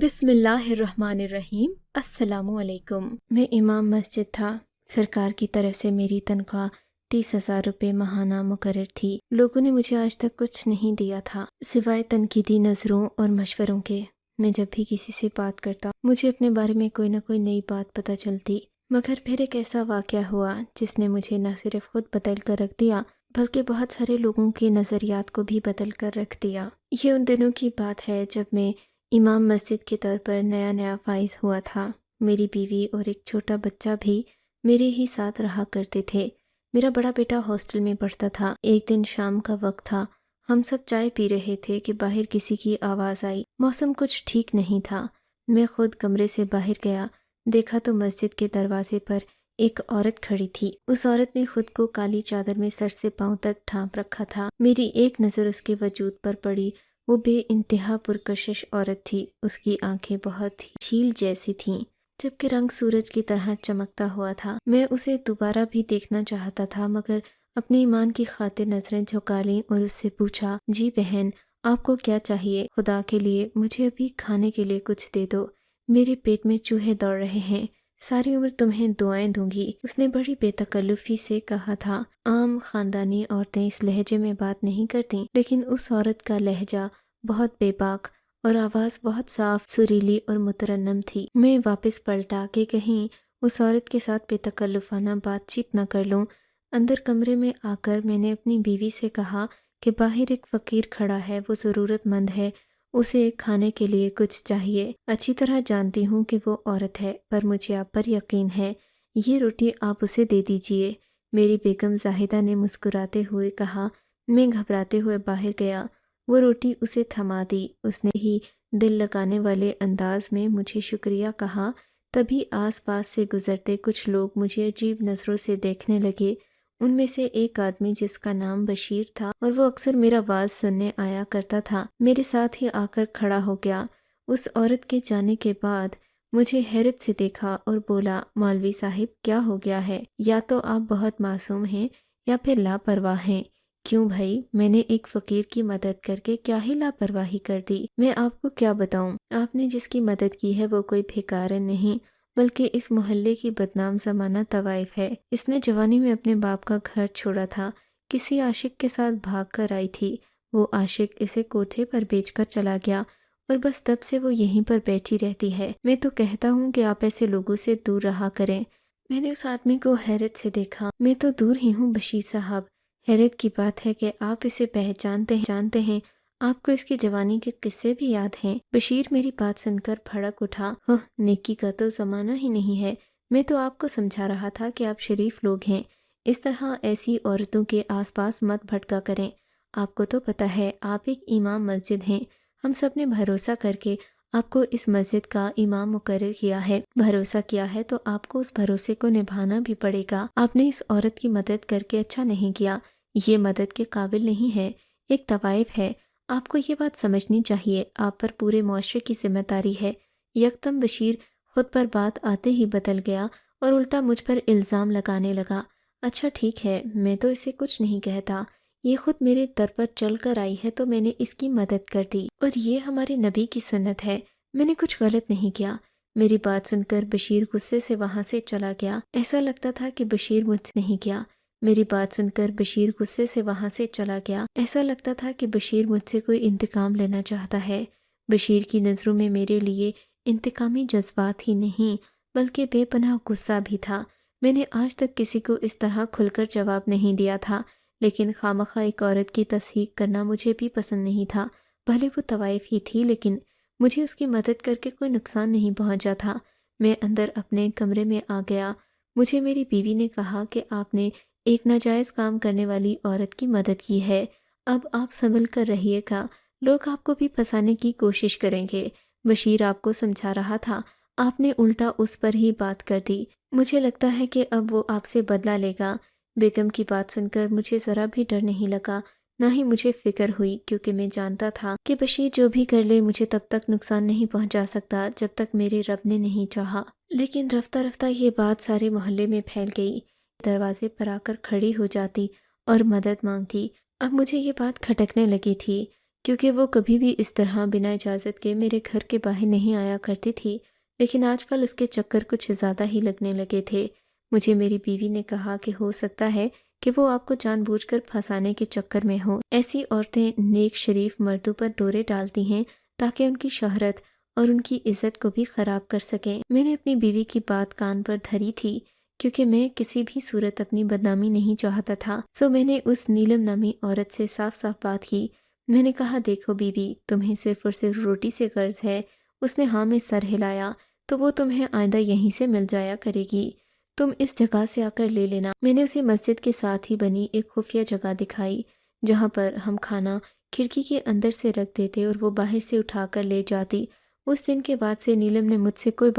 بسم اللہ الرحمن الرحیم۔ السلام علیکم۔ میں امام مسجد تھا۔ سرکار کی طرف سے میری تنخواہ 30,000 روپے ماہانہ مقرر تھی۔ لوگوں نے مجھے آج تک کچھ نہیں دیا تھا سوائے تنقیدی نظروں اور مشوروں کے۔ میں جب بھی کسی سے بات کرتا مجھے اپنے بارے میں کوئی نہ کوئی نئی بات پتہ چلتی، مگر پھر ایک ایسا واقعہ ہوا جس نے مجھے نہ صرف خود بدل کر رکھ دیا بلکہ بہت سارے لوگوں کے نظریات کو بھی بدل کر رکھ دیا۔ یہ ان دنوں کی بات ہے جب میں امام مسجد کے طور پر نیا فائز ہوا تھا۔ میری بیوی اور ایک چھوٹا بچہ بھی میرے ہی ساتھ رہا کرتے تھے۔ میرا بڑا بیٹا ہاسٹل میں پڑھتا تھا۔ ایک دن شام کا وقت تھا، ہم سب چائے پی رہے تھے کہ باہر کسی کی آواز آئی۔ موسم کچھ ٹھیک نہیں تھا۔ میں خود کمرے سے باہر گیا، دیکھا تو مسجد کے دروازے پر ایک عورت کھڑی تھی۔ اس عورت نے خود کو کالی چادر میں سر سے پاؤں تک ڈھانپ رکھا تھا۔ میری ایک نظر اس کے وجود پر پڑی۔ وہ بے انتہا پرکشش عورت تھی۔ اس کی آنکھیں بہت ہی جھیل جیسی تھیں جبکہ رنگ سورج کی طرح چمکتا ہوا تھا۔ میں اسے دوبارہ بھی دیکھنا چاہتا تھا مگر اپنی ایمان کی خاطر نظریں جھکا لیں اور اس سے پوچھا، جی بہن، آپ کو کیا چاہیے؟ خدا کے لیے مجھے ابھی کھانے کے لیے کچھ دے دو، میرے پیٹ میں چوہے دوڑ رہے ہیں، ساری عمر تمہیں دعائیں دوں گی۔ اس نے بڑی بے تکلفی سے کہا تھا۔ عام خاندانی عورتیں اس لہجے میں بات نہیں کرتیں، لیکن اس عورت کا لہجہ بہت بے باک اور آواز بہت صاف، سریلی اور مترنم تھی۔ میں واپس پلٹا کہ کہیں اس عورت کے ساتھ بے تکلفانہ بات چیت نہ کر لوں۔ اندر کمرے میں آ کر میں نے اپنی بیوی سے کہا کہ باہر ایک فقیر کھڑا ہے، وہ ضرورت مند ہے، اسے کھانے کے لیے کچھ چاہیے۔ اچھی طرح جانتی ہوں کہ وہ عورت ہے، پر مجھے آپ پر یقین ہے، یہ روٹی آپ اسے دے دیجئے۔ میری بیگم زاہدہ نے مسکراتے ہوئے کہا۔ میں گھبراتے ہوئے باہر گیا۔ وہ روٹی اسے تھما دی۔ اس نے ہی دل لگانے والے انداز میں مجھے شکریہ کہا۔ تبھی آس پاس سے گزرتے کچھ لوگ مجھے عجیب نظروں سے دیکھنے لگے۔ ان میں سے ایک آدمی جس کا نام بشیر تھا اور وہ اکثر میرا واز سننے آیا کرتا تھا، میرے ساتھ ہی آ کر کھڑا ہو گیا۔ اس عورت کے جانے کے بعد مجھے حیرت سے دیکھا اور بولا، مولوی صاحب کیا ہو گیا ہے؟ یا تو آپ بہت معصوم ہیں یا پھر لاپرواہ ہیں۔ کیوں بھائی، میں نے ایک فقیر کی مدد کر کے کیا ہی لاپرواہی کر دی؟ میں آپ کو کیا بتاؤں، آپ نے جس کی مدد کی ہے وہ کوئی بھیکارن نہیں بلکہ اس محلے کی بدنام زمانہ طوائف ہے۔ اس نے جوانی میں اپنے باپ کا گھر چھوڑا تھا، کسی عاشق کے ساتھ بھاگ کر آئی تھی۔ وہ عاشق اسے کوٹھے پر بیچ کر چلا گیا اور بس تب سے وہ یہیں پر بیٹھی رہتی ہے۔ میں تو کہتا ہوں کہ آپ ایسے لوگوں سے دور رہا کریں۔ میں نے اس آدمی کو حیرت سے دیکھا۔ میں تو دور ہی ہوں بشیر صاحب، حیرت کی بات ہے کہ آپ اسے پہچانتے ہیں، آپ کو اس کی جوانی کے قصے بھی یاد ہیں۔ بشیر میری بات سن کر بھڑک اٹھا۔ نیکی کا تو زمانہ ہی نہیں ہے، میں تو آپ کو سمجھا رہا تھا کہ آپ شریف لوگ ہیں، اس طرح ایسی عورتوں کے آس پاس مت بھٹکا کریں۔ آپ کو تو پتہ ہے آپ ایک امام مسجد ہیں، ہم سب نے بھروسہ کر کے آپ کو اس مسجد کا امام مقرر کیا ہے۔ بھروسہ کیا ہے تو آپ کو اس بھروسے کو نبھانا بھی پڑے گا۔ آپ نے اس عورت کی مدد کر کے اچھا نہیں کیا، یہ مدد کے قابل نہیں ہے، ایک طوائف ہے، آپ کو یہ بات سمجھنی چاہیے، آپ پر پورے معاشرے کی ذمہ داری ہے۔ یکدم بشیر خود پر بات آتے ہی بدل گیا اور الٹا مجھ پر الزام لگانے لگا۔ اچھا ٹھیک ہے، میں تو اسے کچھ نہیں کہتا، یہ خود میرے در پر چل کر آئی ہے تو میں نے اس کی مدد کر دی، اور یہ ہمارے نبی کی سنت ہے، میں نے کچھ غلط نہیں کیا۔ میری بات سن کر بشیر غصے سے وہاں سے چلا گیا۔ ایسا لگتا تھا کہ بشیر مجھ سے نہیں کیا۔ میری بات سن کر بشیر غصے سے وہاں سے چلا گیا۔ ایسا لگتا تھا کہ بشیر مجھ سے کوئی انتقام لینا چاہتا ہے۔ بشیر کی نظروں میں میرے لیے انتقامی جذبات ہی نہیں بلکہ بے پناہ غصہ بھی تھا۔ میں نے آج تک کسی کو اس طرح کھل کر جواب نہیں دیا تھا، لیکن خوامخواہ ایک عورت کی تصحیق کرنا مجھے بھی پسند نہیں تھا، بھلے وہ طوائف ہی تھی، لیکن مجھے اس کی مدد کر کے کوئی نقصان نہیں پہنچا تھا۔ میں اندر اپنے کمرے میں آ گیا۔ مجھے میری بیوی نے کہا کہ آپ نے ایک ناجائز کام کرنے والی عورت کی مدد کی ہے، اب آپ سنبھل کر رہیے گا، لوگ آپ کو بھی پھنسانے کی کوشش کریں گے۔ بشیر آپ کو سمجھا رہا تھا، آپ نے الٹا اس پر ہی بات کر دی۔ مجھے لگتا ہے کہ اب وہ آپ سے بدلہ لے گا۔ بیگم کی بات سن کر مجھے ذرا بھی ڈر نہیں لگا، نہ ہی مجھے فکر ہوئی، کیونکہ میں جانتا تھا کہ بشیر جو بھی کر لے مجھے تب تک نقصان نہیں پہنچا سکتا جب تک میرے رب نے نہیں چاہا۔ لیکن رفتہ رفتہ یہ بات سارے محلے میں پھیل گئی، دروازے پر آ کر کھڑی ہو جاتی اور مدد مانگتی۔ اب مجھے یہ بات کھٹکنے لگی تھی کیونکہ وہ کبھی بھی اس طرح بنا اجازت کے میرے گھر کے باہر نہیں آیا کرتی تھی، لیکن آج کل اس کے چکر کچھ زیادہ ہی لگنے لگے تھے۔ مجھے میری بیوی نے کہا کہ ہو سکتا ہے کہ وہ آپ کو جان بوجھ کر پھنسانے کے چکر میں ہو۔ ایسی عورتیں نیک شریف مردوں پر ڈورے ڈالتی ہیں تاکہ ان کی شہرت اور ان کی عزت کو بھی خراب کر سکیں۔ میں نے اپنی بیوی کی بات کان پر دھری تھی کیونکہ میں کسی بھی صورت اپنی بدنامی نہیں چاہتا تھا، سو میں نے اس نیلم نامی عورت سے صاف صاف بات کی۔ میں نے کہا دیکھو بیوی، تمہیں صرف اور صرف روٹی سے قرض ہے۔ اس نے ہاں میں سر ہلایا۔ تو وہ تمہیں آئندہ یہیں سے مل جایا کرے گی، تم اس جگہ سے آ کر لے لینا۔ میں نے اسے مسجد کے ساتھ ہی بنی ایک خفیہ جگہ دکھائی جہاں پر ہم کھانا کھڑکی کے اندر سے رکھ دیتے اور وہ باہر سے اٹھا کر لے جاتی۔ اس دن کے بعد سے نیلم نے مجھ سے کوئی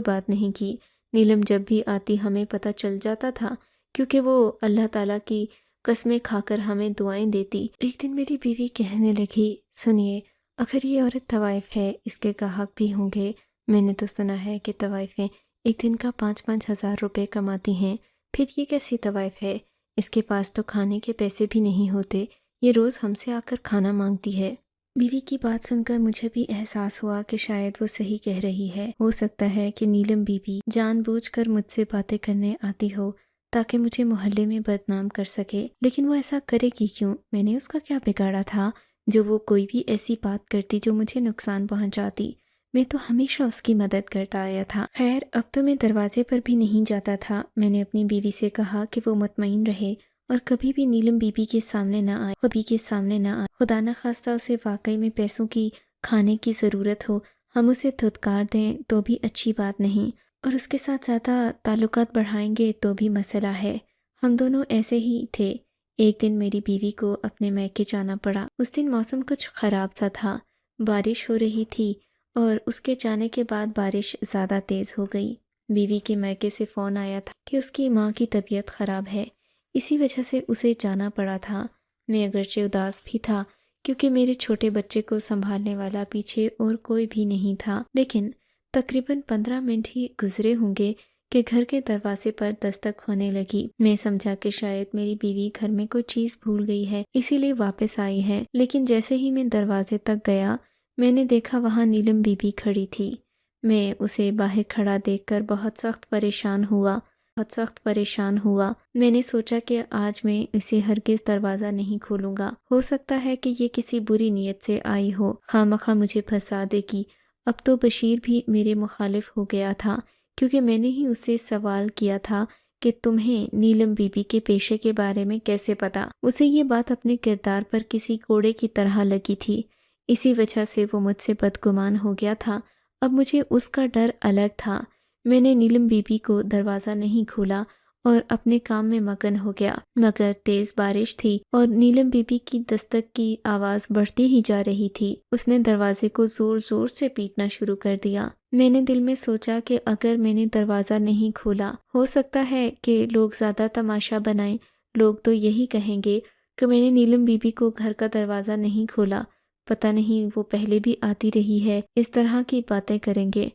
بات نہیں کی۔ نیلم جب بھی آتی ہمیں پتہ چل جاتا تھا کیونکہ وہ اللہ تعالیٰ کی قسمیں کھا کر ہمیں دعائیں دیتی۔ ایک دن میری بیوی کہنے لگی، سنیے، اگر یہ عورت طوائف ہے اس کے گاہک بھی ہوں گے۔ میں نے تو سنا ہے کہ طوائفیں ایک دن کا 5,000 روپے کماتی ہیں، پھر یہ کیسی طوائف ہے؟ اس کے پاس تو کھانے کے پیسے بھی نہیں ہوتے، یہ روز ہم سے آ کر کھانا مانگتی ہے۔ بیوی کی بات سن کر مجھے بھی احساس ہوا کہ شاید وہ صحیح کہہ رہی ہے۔ ہو سکتا ہے کہ نیلم بی بی جان بوجھ کر مجھ سے باتیں کرنے آتی ہو تاکہ مجھے محلے میں بدنام کر سکے، لیکن وہ ایسا کرے گی کیوں؟ میں نے اس کا کیا بگاڑا تھا جو وہ کوئی بھی ایسی بات کرتی جو مجھے نقصان پہنچاتی؟ میں تو ہمیشہ اس کی مدد کرتا آیا تھا۔ خیر، اب تو میں دروازے پر بھی نہیں جاتا تھا۔ میں نے اپنی بیوی سے کہا کہ وہ مطمئن رہے اور کبھی بھی نیلم بی بی کے سامنے نہ آئے۔ خدا نخواستہ اسے واقعی میں پیسوں کی کھانے کی ضرورت ہو، ہم اسے دھتکار دیں تو بھی اچھی بات نہیں، اور اس کے ساتھ زیادہ تعلقات بڑھائیں گے تو بھی مسئلہ ہے۔ ہم دونوں ایسے ہی تھے۔ ایک دن میری بیوی کو اپنے میکے جانا پڑا۔ اس دن موسم کچھ خراب سا تھا، بارش ہو رہی تھی اور اس کے جانے کے بعد بارش زیادہ تیز ہو گئی۔ بیوی کے میکے سے فون آیا تھا کہ اس کی ماں کی طبیعت خراب ہے، اسی وجہ سے اسے جانا پڑا تھا۔ میں اگرچہ اداس بھی تھا کیونکہ میرے چھوٹے بچے کو سنبھالنے والا پیچھے اور کوئی بھی نہیں تھا، لیکن تقریباً 15 منٹ ہی گزرے ہوں گے کہ گھر کے دروازے پر دستک ہونے لگی۔ میں سمجھا کہ شاید میری بیوی گھر میں کوئی چیز بھول گئی ہے، اسی لیے واپس آئی ہے، لیکن جیسے ہی میں دروازے تک گیا میں نے دیکھا وہاں نیلم بی بی کھڑی تھی۔ میں اسے باہر کھڑا دیکھ کر بہت سخت پریشان ہوا۔ میں نے سوچا کہ آج میں اسے ہرگز دروازہ نہیں کھولوں گا، ہو سکتا ہے کہ یہ کسی بری نیت سے آئی ہو، خواہ مجھے پھنسا دے گی۔ اب تو بشیر بھی میرے مخالف ہو گیا تھا کیونکہ میں نے ہی اسے سوال کیا تھا کہ تمہیں نیلم بی بی کے پیشے کے بارے میں کیسے پتا؟ اسے یہ بات اپنے کردار پر کسی کوڑے کی طرح لگی تھی، اسی وجہ سے وہ مجھ سے بدگمان ہو گیا تھا۔ اب مجھے اس کا ڈر الگ تھا۔ میں نے نیلم بی بی کو دروازہ نہیں کھولا اور اپنے کام میں مگن ہو گیا، مگر تیز بارش تھی اور نیلم بی بی کی دستک کی آواز بڑھتی ہی جا رہی تھی۔ اس نے دروازے کو زور زور سے پیٹنا شروع کر دیا۔ میں نے دل میں سوچا کہ اگر میں نے دروازہ نہیں کھولا، ہو سکتا ہے کہ لوگ زیادہ تماشا بنائیں، لوگ تو یہی کہیں گے کہ میں نے نیلم بی بی کو گھر کا دروازہ نہیں کھولا، پتہ نہیں وہ پہلے بھی آتی رہی ہے، اس طرح کی باتیں کریں گے۔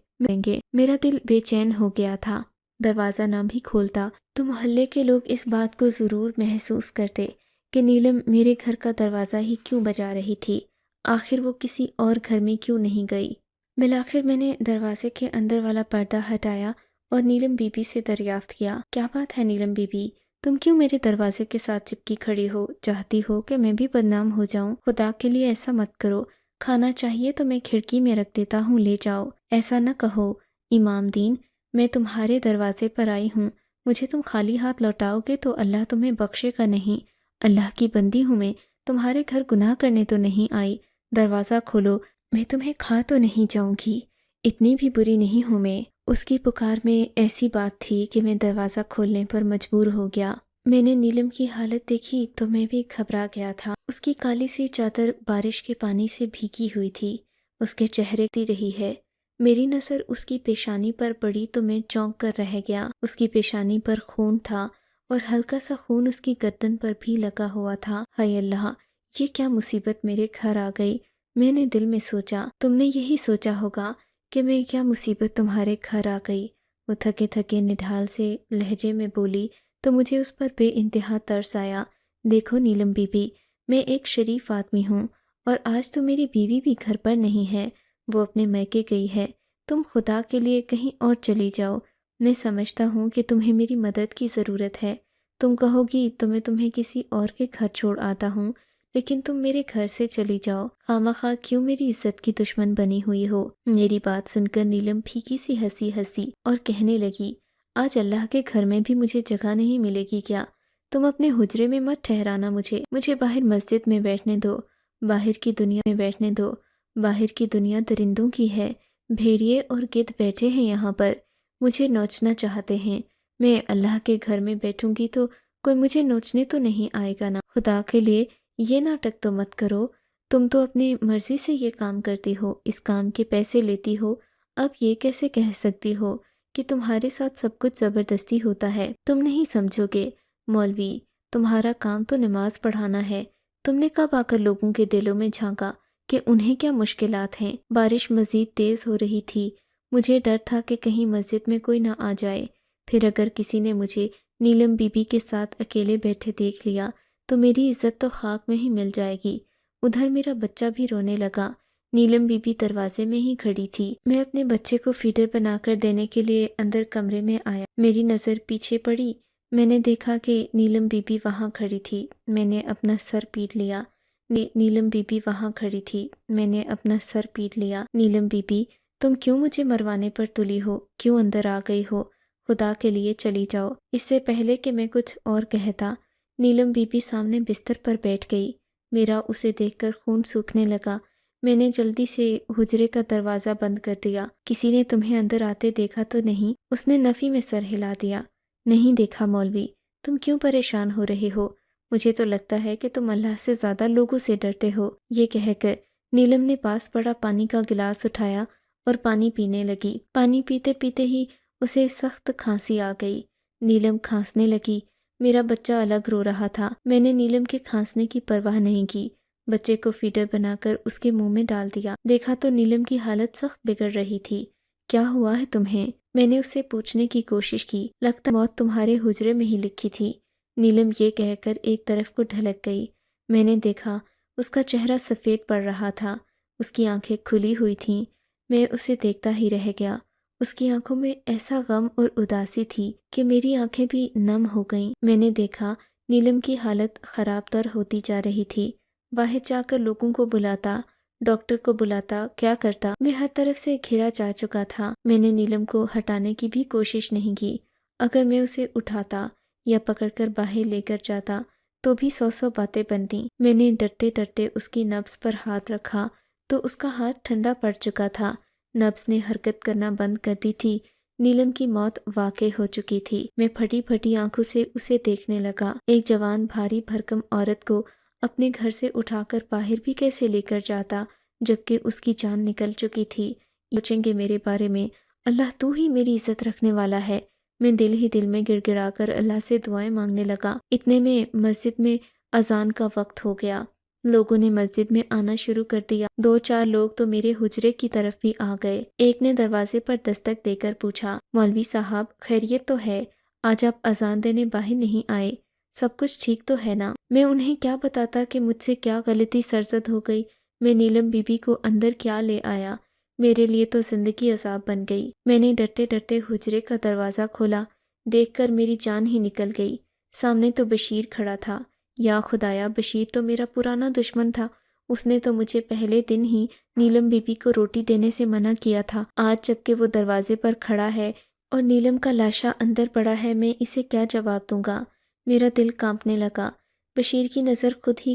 میرا دل بے چین ہو گیا تھا۔ دروازہ نہ بھی کھولتا تو محلے کے لوگ اس بات کو ضرور محسوس کرتے کہ نیلم میرے گھر کا دروازہ ہی کیوں بجا رہی تھی، آخر وہ کسی اور گھر میں کیوں نہیں گئی۔ بالآخر میں نے دروازے کے اندر والا پردہ ہٹایا اور نیلم بی بی سے دریافت کیا، کیا بات ہے نیلم بی بی، تم کیوں میرے دروازے کے ساتھ چپکی کھڑی ہو؟ چاہتی ہو کہ میں بھی بدنام ہو جاؤں؟ خدا کے لیے ایسا مت کرو، کھانا چاہیے تو میں کھڑکی میں رکھ دیتا ہوں، لے جاؤ۔ ایسا نہ کہو امام دین، میں تمہارے دروازے پر آئی ہوں، مجھے تم خالی ہاتھ لوٹاؤ گے تو اللہ تمہیں بخشے گا نہیں۔ اللہ کی بندی ہوں میں، تمہارے گھر گناہ کرنے تو نہیں آئی، دروازہ کھولو، میں تمہیں کھا تو نہیں جاؤں گی، اتنی بھی بری نہیں ہوں میں۔ اس کی پکار میں ایسی بات تھی کہ میں دروازہ کھولنے پر مجبور ہو گیا۔ میں نے نیلم کی حالت دیکھی تو میں بھی گھبرا گیا تھا۔ اس کی کالی سی چادر بارش کے پانی سے بھیگی ہوئی تھی، اس کے چہرے کی رہی ہے۔ میری نظر اس کی پیشانی پر پڑی تو میں چونک کر رہ گیا۔ اس کی پیشانی پر خون تھا اور ہلکا سا خون اس کی گردن پر بھی لگا ہوا تھا۔ ہائے اللہ، یہ کیا مصیبت میرے گھر آ گئی۔ میں نے دل میں سوچا، تم نے یہی سوچا ہوگا کہ میں کیا مصیبت تمہارے گھر آ گئی۔ وہ تھکے تھکے نڈھال سے لہجے میں بولی تو مجھے اس پر بے انتہا ترس آیا۔ دیکھو نیلم بی بی، میں ایک شریف آدمی ہوں، اور آج تو میری بیوی بھی گھر پر نہیں ہے، وہ اپنے میکے گئی ہے۔ تم خدا کے لیے کہیں اور چلی جاؤ۔ میں سمجھتا ہوں کہ تمہیں میری مدد کی ضرورت ہے۔ تم کہو گی تو میں تمہیں کسی اور کے گھر چھوڑ آتا ہوں، لیکن تم میرے گھر سے چلی جاؤ۔ خواہ کیوں میری عزت کی دشمن بنی ہوئی ہو؟ میری بات سن کر نیلم پھیکی سی ہنسی اور کہنے لگی، آج اللہ کے گھر میں بھی مجھے جگہ نہیں ملے گی کیا؟ تم اپنے حجرے میں مت ٹھہرانا مجھے باہر مسجد میں بیٹھنے دو، باہر کی دنیا میں بیٹھنے دو۔ باہر کی دنیا درندوں کی ہے، بھیڑیے اور گدھ بیٹھے ہیں یہاں پر، مجھے نوچنا چاہتے ہیں۔ میں اللہ کے گھر میں بیٹھوں گی تو کوئی مجھے نوچنے تو نہیں آئے گا نا؟ خدا کے لیے یہ ناٹک تو مت کرو۔ تم تو اپنی مرضی سے یہ کام کرتی ہو، اس کام کے پیسے لیتی ہو، اب یہ کیسے کہہ سکتی ہو کہ تمہارے ساتھ سب کچھ زبردستی ہوتا ہے؟ تم نہیں سمجھو گے مولوی، تمہارا کام تو نماز پڑھانا ہے۔ تم نے کب آ کر لوگوں کے دلوں میں جھانکا کہ انہیں کیا مشکلات ہیں؟ بارش مزید تیز ہو رہی تھی، مجھے ڈر تھا کہ کہیں مسجد میں کوئی نہ آ جائے، پھر اگر کسی نے مجھے نیلم بی بی کے ساتھ اکیلے بیٹھے دیکھ لیا تو میری عزت تو خاک میں ہی مل جائے گی۔ ادھر میرا بچہ بھی رونے لگا۔ نیلم بی بی دروازے میں ہی کھڑی تھی۔ میں اپنے بچے کو فیڈر بنا کر دینے کے لیے اندر کمرے میں آیا۔ میری نظر پیچھے پڑی، میں نے دیکھا کہ نیلم بی بی وہاں کھڑی تھی۔ میں نے اپنا سر پیٹ لیا۔ نیلم بی بی وہاں کھڑی تھی۔ میں نے اپنا سر پیٹ لیا۔ نیلم بی بی، تم کیوں مجھے مروانے پر تلی ہو؟ کیوں اندر آ گئی ہو؟ خدا کے لیے چلی جاؤ۔ اس سے پہلے کہ میں کچھ اور کہتا، نیلم بی بی سامنے بستر پر بیٹھ گئی۔ میرا اسے دیکھ کر خون سوکھنے لگا۔ میں نے جلدی سے حجرے کا دروازہ بند کر دیا۔ کسی نے تمہیں اندر آتے دیکھا تو نہیں؟ اس نے نفی میں سر ہلا دیا۔ نہیں دیکھا مولوی۔ تم کیوں پریشان ہو رہے ہو؟ مجھے تو لگتا ہے کہ تم اللہ سے زیادہ لوگوں سے ڈرتے ہو۔ یہ کہہ کر نیلم نے پاس پڑا پانی کا گلاس اٹھایا اور پانی پینے لگی۔ پانی پیتے پیتے ہی اسے سخت کھانسی آ گئی۔ نیلم کھانسنے لگی۔ میرا بچہ الگ رو رہا تھا۔ میں نے نیلم کے کھانسنے کی پرواہ نہیں کی، بچے کو فیڈر بنا کر اس کے منہ میں ڈال دیا۔ دیکھا تو نیلم کی حالت سخت بگڑ رہی تھی۔ کیا ہوا ہے تمہیں؟ میں نے اس سے پوچھنے کی کوشش کی۔ لگتا موت تمہارے حجرے میں ہی لکھی تھی۔ نیلم یہ کہہ کر ایک طرف کو ڈھلک گئی۔ میں نے دیکھا اس کا چہرہ سفید پڑ رہا تھا، اس کی آنکھیں کھلی ہوئی تھیں۔ میں اسے دیکھتا ہی رہ گیا۔ اس کی آنکھوں میں ایسا غم اور اداسی تھی کہ میری آنکھیں بھی نم ہو گئیں۔ میں نے دیکھا نیلم کی حالت خراب تر ہوتی جا رہی تھی۔ باہر جا کر لوگوں کو بلاتا، ڈاکٹر کو بلاتا، کیا کرتا؟ میں ہر طرف سے گھرا جا چکا تھا۔ میں نے نیلم کو ہٹانے کی بھی کوشش نہیں کی۔ اگر میں اسے اٹھاتا یا پکڑ کر باہر لے کر جاتا تو بھی سو باتیں بنتیں۔ میں نے ڈرتے ڈرتے اس کی نبض پر ہاتھ رکھا تو اس کا ہاتھ ٹھنڈا پڑ چکا تھا۔ نبض نے حرکت کرنا بند کر دی تھی۔ نیلم کی موت واقع ہو چکی تھی۔ میں پھٹی پھٹی آنکھوں سے اسے دیکھنے لگا۔ ایک جوان بھاری بھرکم عورت کو اپنے گھر سے اٹھا کر باہر بھی کیسے لے کر جاتا جبکہ اس کی جان نکل چکی تھی؟ سوچیں گے میرے بارے میں، اللہ تو ہی میری عزت رکھنے والا ہے۔ میں دل ہی دل میں گڑ گڑا کر اللہ سے دعائیں مانگنے لگا۔ اتنے میں مسجد میں اذان کا وقت ہو گیا۔ لوگوں نے مسجد میں آنا شروع کر دیا۔ 2-4 لوگ تو میرے حجرے کی طرف بھی آ گئے۔ ایک نے دروازے پر دستک دے کر پوچھا، مولوی صاحب خیریت تو ہے؟ آج آپ اذان دینے باہر نہیں آئے، سب کچھ ٹھیک تو ہے نا؟ میں انہیں کیا بتاتا کہ مجھ سے کیا غلطی سرزد ہو گئی، میں نیلم بی بی کو اندر کیا لے آیا، میرے لیے تو زندگی عذاب بن گئی۔ میں نے ڈرتے ڈرتے حجرے کا دروازہ کھولا، دیکھ کر میری جان ہی نکل گئی۔ سامنے تو بشیر کھڑا تھا۔ یا خدایا، بشیر تو میرا پرانا دشمن تھا۔ اس نے تو مجھے پہلے دن ہی نیلم بی بی کو روٹی دینے سے منع کیا تھا۔ آج جب کہ وہ دروازے پر کھڑا ہے اور نیلم کا لاشا اندر پڑا ہے، میں اسے کیا جواب دوں گا؟ میرا دل کانپنے لگا۔ بشیر کی نظر خود ہی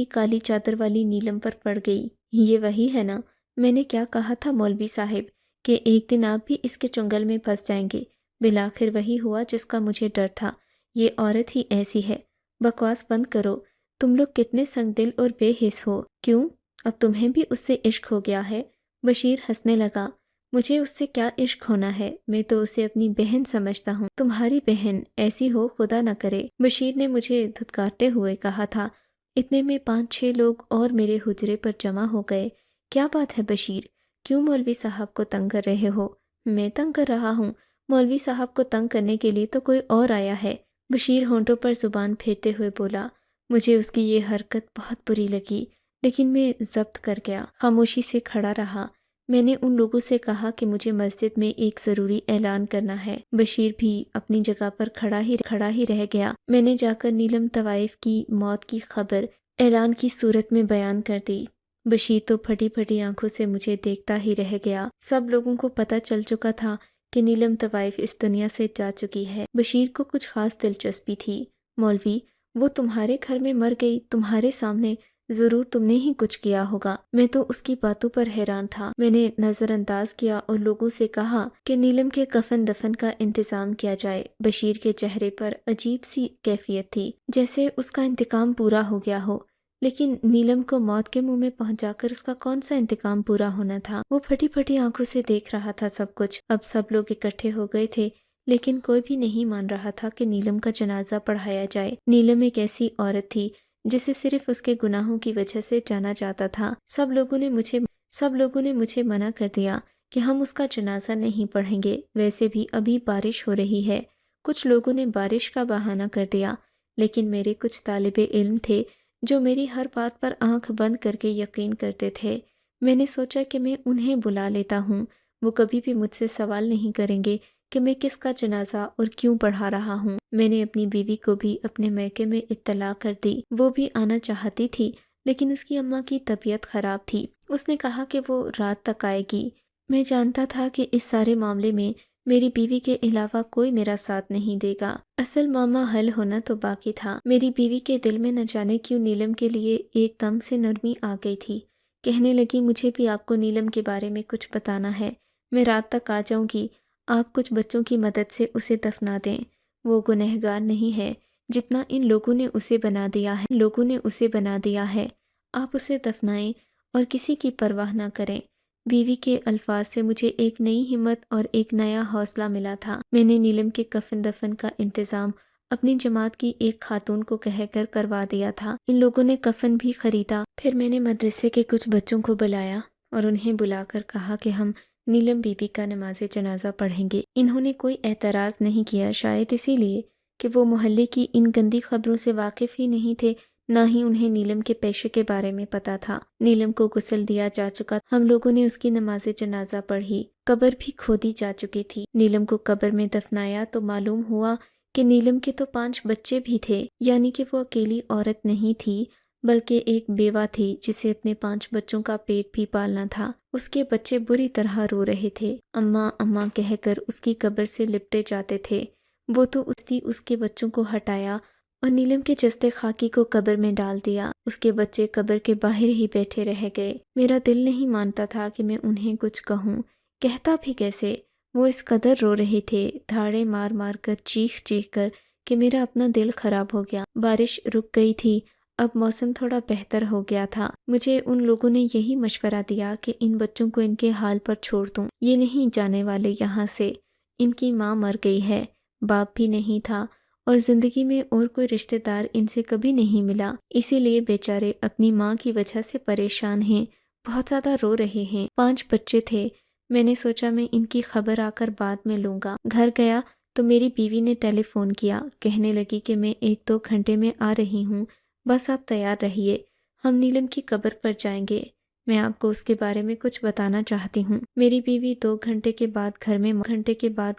کالی چادر والی نیلم پر پڑ گئی۔ یہ وہی ہے نا؟ میں نے کیا کہا تھا مولوی صاحب کہ ایک دن آپ بھی اس کے چنگل میں پھنس جائیں گے؟ بالآخر وہی ہوا جس کا مجھے ڈر تھا۔ یہ عورت ہی ایسی ہے۔ بکواس بند کرو، تم لوگ کتنے سنگ دل اور بے حس ہو۔ کیوں؟ اب تمہیں بھی اس سے عشق ہو گیا ہے؟ بشیر ہنسنے لگا۔ مجھے اس سے کیا عشق ہونا ہے، میں تو اسے اپنی بہن سمجھتا ہوں۔ تمہاری بہن ایسی ہو خدا نہ کرے، بشیر نے مجھے دھتکارتے ہوئے کہا تھا۔ اتنے میں 5-6 لوگ اور میرے حجرے پر جمع ہو گئے۔ کیا بات ہے بشیر، کیوں مولوی صاحب کو تنگ کر رہے ہو؟ میں تنگ کر رہا ہوں؟ مولوی صاحب کو تنگ کرنے کے لیے تو کوئی اور آیا ہے۔ بشیر ہونٹوں پر زبان پھیرتے ہوئے بولا، مجھے اس کی یہ حرکت بہت بری لگی، لیکن میں ضبط کر گیا، خاموشی سے کھڑا رہا۔ میں نے ان لوگوں سے کہا کہ مجھے مسجد میں ایک ضروری اعلان کرنا ہے۔ بشیر بھی اپنی جگہ پر کھڑا ہی رہ گیا۔ میں نے جا کر نیلم طوائف کی موت کی خبر اعلان کی صورت میں بیان کر دی۔ بشیر تو پھٹی پھٹی آنکھوں سے مجھے دیکھتا ہی رہ گیا۔ سب لوگوں کو پتہ چل چکا تھا کہ نیلم طوائف اس دنیا سے جا چکی ہے۔ بشیر کو کچھ خاص دلچسپی تھی۔ مولوی، وہ تمہارے گھر میں مر گئی، تمہارے سامنے، ضرور تم نے ہی کچھ کیا ہوگا۔ میں تو اس کی باتوں پر حیران تھا۔ میں نے نظر انداز کیا اور لوگوں سے کہا کہ نیلم کے کفن دفن کا انتظام کیا جائے۔ بشیر کے چہرے پر عجیب سی کیفیت تھی، جیسے اس کا انتقام پورا ہو گیا ہو، لیکن نیلم کو موت کے منہ میں پہنچا کر اس کا کون سا انتقام پورا ہونا تھا؟ وہ پھٹی پھٹی آنکھوں سے دیکھ رہا تھا سب کچھ۔ اب سب لوگ اکٹھے ہو گئے تھے، لیکن کوئی بھی نہیں مان رہا تھا کہ نیلم کا جنازہ پڑھایا جائے۔ نیلم ایک ایسی عورت تھی جسے صرف اس کے گناہوں کی وجہ سے جانا جاتا تھا۔ سب لوگوں نے مجھے منع کر دیا کہ ہم اس کا جنازہ نہیں پڑھیں گے، ویسے بھی ابھی بارش ہو رہی ہے۔ کچھ لوگوں نے بارش کا بہانہ کر دیا، لیکن میرے کچھ طالب علم تھے جو میری ہر بات پر آنکھ بند کر کے یقین کرتے تھے۔ میں نے سوچا کہ میں انہیں بلا لیتا ہوں، وہ کبھی بھی مجھ سے سوال نہیں کریں گے کہ میں کس کا جنازہ اور کیوں پڑھا رہا ہوں۔ میں نے اپنی بیوی کو بھی اپنے میکے میں اطلاع کر دی۔ وہ بھی آنا چاہتی تھی، لیکن اس کی اماں کی طبیعت خراب تھی۔ اس نے کہا کہ وہ رات تک آئے گی۔ میں جانتا تھا کہ اس سارے معاملے میں میری بیوی کے علاوہ کوئی میرا ساتھ نہیں دے گا۔ اصل معاملہ حل ہونا تو باقی تھا۔ میری بیوی کے دل میں نہ جانے کیوں نیلم کے لیے ایک دم سے نرمی آ گئی تھی۔ کہنے لگی، مجھے بھی آپ کو نیلم کے بارے میں کچھ بتانا ہے۔ میں رات تک آ جاؤں گی، آپ کچھ بچوں کی مدد سے اسے دفنا دیں۔ وہ گنہگار نہیں ہے جتنا ان لوگوں نے اسے بنا دیا ہے۔ آپ اسے دفنائیں اور کسی کی پرواہ نہ کریں۔ بیوی کے الفاظ سے مجھے ایک نئی ہمت اور ایک نیا حوصلہ ملا تھا۔ میں نے نیلم کے کفن دفن کا انتظام اپنی جماعت کی ایک خاتون کو کہہ کر کروا دیا تھا۔ ان لوگوں نے کفن بھی خریدا۔ پھر میں نے مدرسے کے کچھ بچوں کو بلایا اور انہیں بلا کر کہا کہ ہم نیلم بی بی کا نماز جنازہ پڑھیں گے۔ انہوں نے کوئی اعتراض نہیں کیا، شاید اسی لیے کہ وہ محلے کی ان گندی خبروں سے واقف ہی نہیں تھے، نہ ہی انہیں نیلم کے پیشے کے بارے میں پتا تھا۔ نیلم کو غسل دیا جا چکا، ہم لوگوں نے اس کی نماز جنازہ پڑھی، قبر بھی کھودی جا چکی تھی۔ نیلم کو قبر میں دفنایا تو معلوم ہوا کہ نیلم کے تو 5 بچے بھی تھے، یعنی کہ وہ اکیلی عورت نہیں تھی بلکہ ایک بیوہ تھی جسے اپنے 5 بچوں کا پیٹ بھی پالنا تھا۔ اس کے بچے بری طرح رو رہے تھے، اماں اماں کہہ کر اس کی قبر سے لپٹے جاتے تھے۔ وہ تو اس کے بچوں کو ہٹایا اور نیلم کے جسد خاکی کو قبر میں ڈال دیا۔ اس کے بچے قبر کے باہر ہی بیٹھے رہ گئے۔ میرا دل نہیں مانتا تھا کہ میں انہیں کچھ کہوں، کہتا بھی کیسے؟ وہ اس قدر رو رہے تھے، دھاڑے مار مار کر، چیخ چیخ کر، کہ میرا اپنا دل خراب ہو گیا۔ بارش رک گئی تھی، اب موسم تھوڑا بہتر ہو گیا تھا۔ مجھے ان لوگوں نے یہی مشورہ دیا کہ ان بچوں کو ان کے حال پر چھوڑ دوں، یہ نہیں جانے والے یہاں سے۔ ان کی ماں مر گئی ہے، باپ بھی نہیں تھا، اور زندگی میں اور کوئی رشتہ دار ان سے کبھی نہیں ملا، اسی لیے بیچارے اپنی ماں کی وجہ سے پریشان ہیں، بہت زیادہ رو رہے ہیں۔ 5 بچے تھے۔ میں نے سوچا میں ان کی خبر آ کر بعد میں لوں گا۔ گھر گیا تو میری بیوی نے ٹیلی فون کیا، کہنے لگی کہ میں 1-2 گھنٹے میں آ رہی ہوں، بس آپ تیار رہیے، ہم نیلم کی قبر پر جائیں گے۔ میں آپ کو اس کے بارے میں کچھ بتانا چاہتی ہوں۔ میری بیوی 2 گھنٹے کے بعد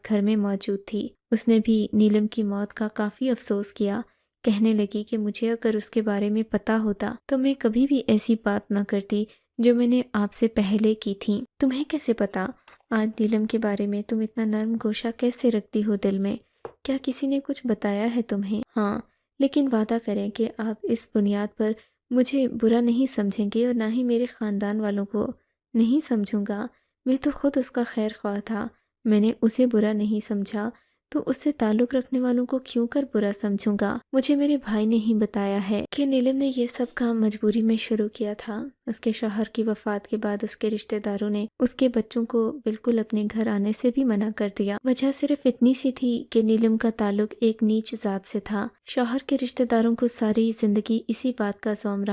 گھر میں موجود تھی۔ اس نے بھی نیلم کی موت کا کافی افسوس کیا، کہنے لگی کہ مجھے اگر اس کے بارے میں پتا ہوتا تو میں کبھی بھی ایسی بات نہ کرتی جو میں نے آپ سے پہلے کی تھی۔ تمہیں کیسے پتا؟ آج نیلم کے بارے میں تم اتنا نرم گوشہ کیسے رکھتی ہو دل میں؟ کیا کسی نے کچھ بتایا ہے تمہیں؟ ہاں، لیکن وعدہ کریں کہ آپ اس بنیاد پر مجھے برا نہیں سمجھیں گے اور نہ ہی میرے خاندان والوں کو۔ نہیں سمجھوں گا، میں تو خود اس کا خیر خواہ تھا، میں نے اسے برا نہیں سمجھا تو اس سے تعلق رکھنے والوں کو کیوں کر برا سمجھوں گا؟ مجھے میرے بھائی نے ہی بتایا ہے کہ نیلم نے یہ سب کام مجبوری میں شروع کیا تھا۔ اس کے شوہر کی وفات کے بعد اس کے رشتہ داروں نے اس کے بچوں کو بالکل اپنے گھر آنے سے بھی منع کر دیا۔ وجہ صرف اتنی سی تھی کہ نیلم کا تعلق ایک نیچ ذات سے تھا۔ شوہر کے رشتہ داروں کو ساری زندگی اسی بات کا زوم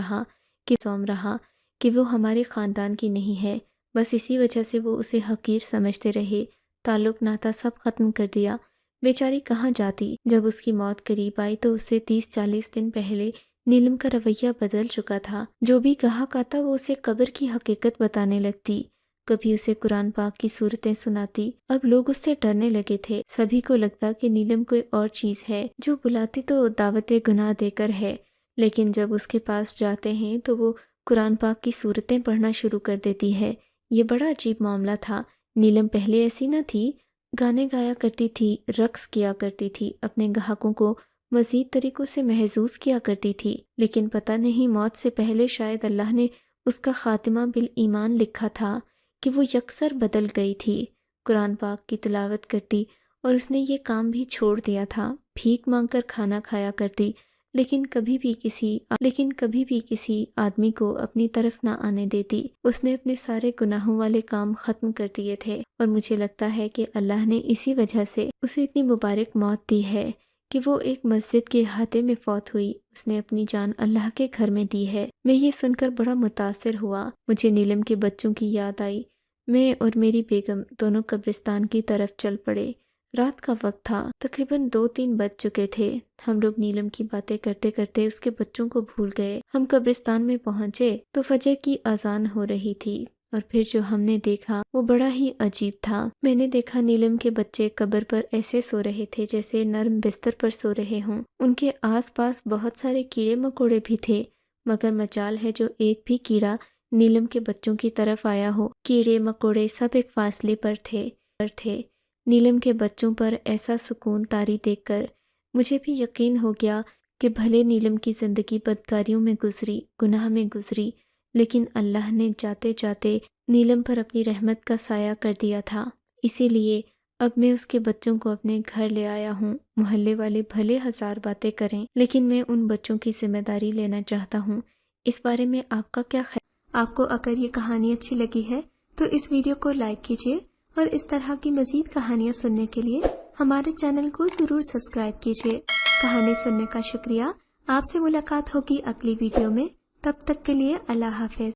رہا کہ وہ ہمارے خاندان کی نہیں ہے، بس اسی وجہ سے وہ اسے حقیر سمجھتے رہے، تعلق ناتا سب ختم کر دیا۔ بیچاری کہاں جاتی؟ جب اس کی موت قریب آئی تو اس سے 30-40 دن پہلے نیلم کا رویہ بدل چکا تھا۔ جو بھی گاہک آتا وہ اسے قبر کی حقیقت بتانے لگتی، کبھی اسے قرآن پاک کی صورتیں سناتی۔ اب لوگ اس سے ڈرنے لگے تھے، سبھی کو لگتا کہ نیلم کوئی اور چیز ہے، جو بلاتی تو دعوت گناہ دے کر ہے، لیکن جب اس کے پاس جاتے ہیں تو وہ قرآن پاک کی صورتیں پڑھنا شروع کر دیتی ہے۔ یہ بڑا عجیب معاملہ تھا۔ نیلم پہلے ایسی نہ تھی، گانے گایا کرتی تھی، رقص کیا کرتی تھی، اپنے گاہکوں کو مزید طریقوں سے محظوظ کیا کرتی تھی، لیکن پتہ نہیں موت سے پہلے شاید اللہ نے اس کا خاتمہ بالایمان لکھا تھا کہ وہ یکسر بدل گئی تھی۔ قرآن پاک کی تلاوت کرتی اور اس نے یہ کام بھی چھوڑ دیا تھا، بھیک مانگ کر کھانا کھایا کرتی، لیکن کبھی بھی کسی آدمی کو اپنی طرف نہ آنے دیتی۔ اس نے اپنے سارے گناہوں والے کام ختم کر دیے تھے، اور مجھے لگتا ہے کہ اللہ نے اسی وجہ سے اسے اتنی مبارک موت دی ہے کہ وہ ایک مسجد کے احاطے میں فوت ہوئی۔ اس نے اپنی جان اللہ کے گھر میں دی ہے۔ میں یہ سن کر بڑا متاثر ہوا۔ مجھے نیلم کے بچوں کی یاد آئی۔ میں اور میری بیگم دونوں قبرستان کی طرف چل پڑے۔ رات کا وقت تھا، تقریباً 2-3 بج چکے تھے۔ ہم لوگ نیلم کی باتیں کرتے کرتے اس کے بچوں کو بھول گئے۔ ہم قبرستان میں پہنچے تو فجر کی اذان ہو رہی تھی، اور پھر جو ہم نے دیکھا وہ بڑا ہی عجیب تھا۔ میں نے دیکھا نیلم کے بچے قبر پر ایسے سو رہے تھے جیسے نرم بستر پر سو رہے ہوں۔ ان کے آس پاس بہت سارے کیڑے مکوڑے بھی تھے، مگر مجال ہے جو ایک بھی کیڑا نیلم کے بچوں کی طرف آیا ہو۔ کیڑے مکوڑے سب ایک فاصلے پر تھے۔ نیلم کے بچوں پر ایسا سکون طاری دیکھ کر مجھے بھی یقین ہو گیا کہ بھلے نیلم کی زندگی بدکاریوں میں گزری، گناہ میں گزری، لیکن اللہ نے جاتے جاتے نیلم پر اپنی رحمت کا سایہ کر دیا تھا۔ اسی لیے اب میں اس کے بچوں کو اپنے گھر لے آیا ہوں۔ محلے والے بھلے 1000 باتیں کریں، لیکن میں ان بچوں کی ذمہ داری لینا چاہتا ہوں۔ اس بارے میں آپ کا کیا خیال؟ آپ کو اگر یہ کہانی اچھی لگی ہے تو اس ویڈیو کو لائک کیجیے، اور اس طرح کی مزید کہانیاں سننے کے لیے ہمارے چینل کو ضرور سبسکرائب کیجیے۔ کہانی سننے کا شکریہ۔ آپ سے ملاقات ہوگی اگلی ویڈیو میں، تب تک کے لیے اللہ حافظ۔